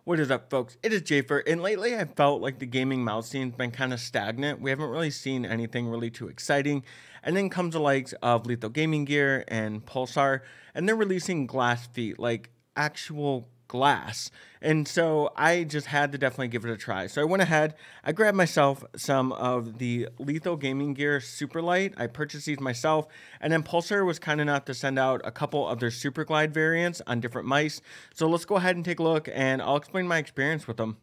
What is up, folks? It is Jaypher, and lately I felt like the gaming mouse scene's been kind of stagnant. We haven't really seen anything really too exciting. And then comes the likes of Lethal Gaming Gear and Pulsar, and they're releasing glass feet, like actual glass. And so I just had to definitely give it a try. So I went ahead, I grabbed myself some of the Lethal Gaming Gear Superlight. I purchased these myself, and then Pulsar was kind enough to send out a couple of their Superglide variants on different mice. So let's go ahead and take a look, and I'll explain my experience with them.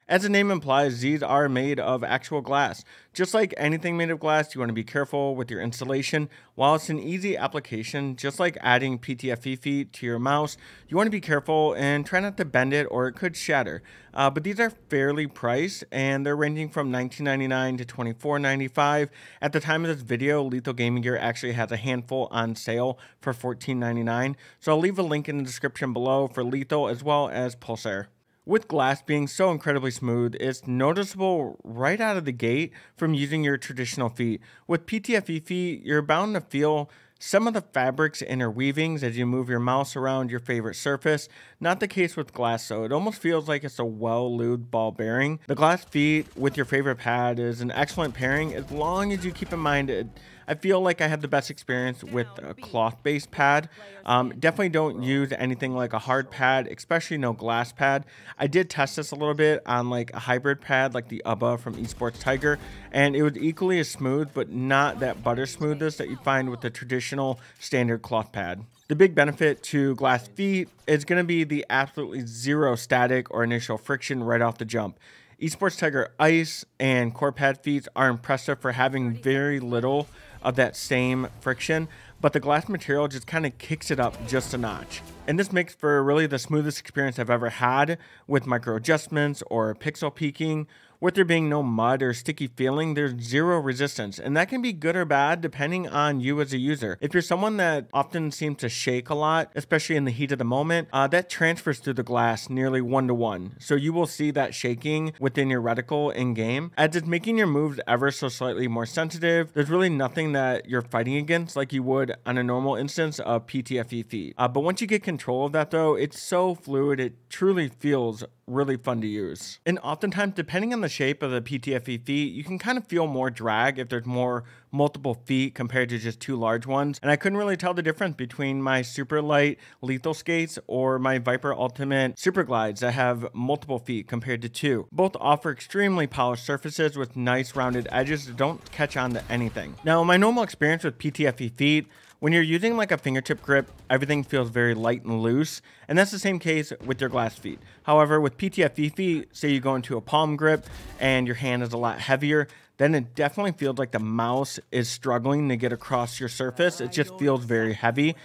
As the name implies, these are made of actual glass. Just like anything made of glass, you want to be careful with your installation. While it's an easy application, just like adding PTFE feet to your mouse, you want to be careful and try not to bend it or it could shatter. But these are fairly priced, and they're ranging from $19.99 to $24.95. At the time of this video, Lethal Gaming Gear actually has a handful on sale for $14.99. So I'll leave a link in the description below for Lethal as well as Pulsar. With glass being so incredibly smooth, it's noticeable right out of the gate from using your traditional feet. With PTFE feet, you're bound to feel some of the fabric's interweavings as you move your mouse around your favorite surface. Not the case with glass though. It almost feels like it's a well-lubed ball bearing. The glass feet with your favorite pad is an excellent pairing as long as you keep in mind it. I feel like I had the best experience with a cloth-based pad. Definitely don't use anything like a hard pad, especially no glass pad. I did test this a little bit on like a hybrid pad like the UBA from Esports Tiger, and it was equally as smooth, but not that butter smoothness that you find with the traditional standard cloth pad. The big benefit to glass feet is going to be the absolutely zero static or initial friction right off the jump. Esports Tiger Ice and Core Pad feet are impressive for having very little of that same friction, but the glass material just kind of kicks it up just a notch. And this makes for really the smoothest experience I've ever had with micro adjustments or pixel peaking. With there being no mud or sticky feeling, there's zero resistance, and that can be good or bad depending on you as a user. If you're someone that often seems to shake a lot, especially in the heat of the moment, that transfers through the glass nearly 1-to-1. So you will see that shaking within your reticle in game. As it's making your moves ever so slightly more sensitive, there's really nothing that you're fighting against like you would on a normal instance of PTFE feet. But once you get control of that though, it's so fluid, it truly feels really fun to use. And oftentimes, depending on the shape of the PTFE feet, you can kind of feel more drag if there's multiple feet compared to just two large ones. And I couldn't really tell the difference between my super light lethal skates or my Viper Ultimate Superglides that have multiple feet compared to two. Both offer extremely polished surfaces with nice rounded edges that don't catch on to anything. Now, my normal experience with PTFE feet, when you're using like a fingertip grip, everything feels very light and loose, and that's the same case with your glass feet. However, with PTFE feet, say you go into a palm grip and your hand is a lot heavier, then it definitely feels like the mouse is struggling to get across your surface. It just feels very heavy.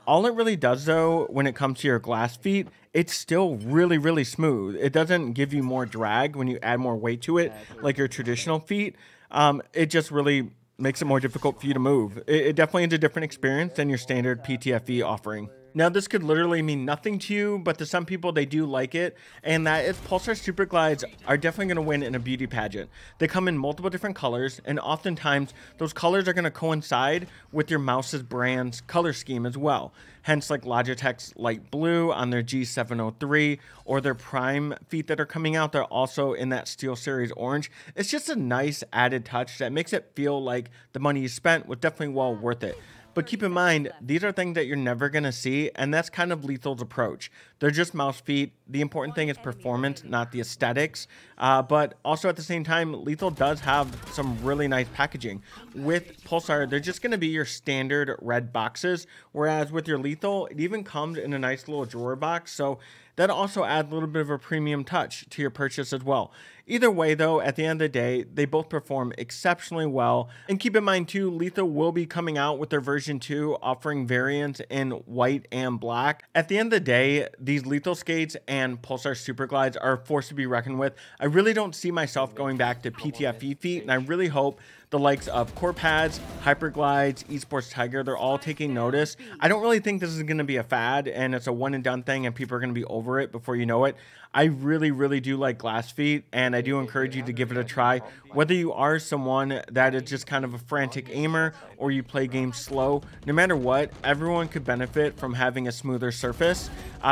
All it really does though, when it comes to your glass feet, it's still really, really smooth. It doesn't give you more drag when you add more weight to it, like your traditional feet. It just really makes it more difficult for you to move. It definitely is a different experience than your standard PTFE offering. Now, this could literally mean nothing to you, but to some people, they do like it, and that is Pulsar Superglides are definitely going to win in a beauty pageant. They come in multiple different colors, and oftentimes, those colors are going to coincide with your mouse's brand's color scheme as well. Hence, like Logitech's light blue on their G703, or their Prime feet that are coming out, they're also in that SteelSeries orange. It's just a nice added touch that makes it feel like the money you spent was definitely well worth it. But keep in mind, these are things that you're never going to see, and that's kind of Lethal's approach. They're just mouse feet. The important thing is performance, not the aesthetics. But also at the same time, Lethal does have some really nice packaging. With Pulsar, they're just going to be your standard red boxes, whereas with your Lethal, it even comes in a nice little drawer box. So that also adds a little bit of a premium touch to your purchase as well. Either way, though, at the end of the day, they both perform exceptionally well. And keep in mind, too, Lethal will be coming out with their version 2, offering variants in white and black. At the end of the day, these Lethal skates and Pulsar Superglides are a force to be reckoned with. I really don't see myself going back to PTFE feet, and I really hope the likes of Core Pads, Hyperglides, Esports Tiger, they're all taking notice. I don't really think this is going to be a fad and it's a one and done thing and people are going to be over it before you know it. I really, really do like glass feet, and I do encourage you to give it a try. Whether you are someone that is just kind of a frantic aimer or you play games slow, no matter what, everyone could benefit from having a smoother surface.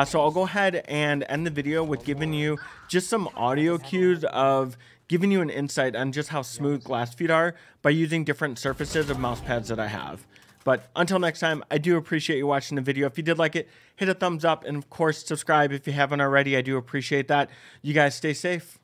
So I'll go ahead and end the video with giving you just some audio cues of giving you an insight on just how smooth glass feet are by using different surfaces of mouse pads that I have. But until next time, I do appreciate you watching the video. If you did like it, hit a thumbs up, and of course, subscribe if you haven't already. I do appreciate that. You guys stay safe.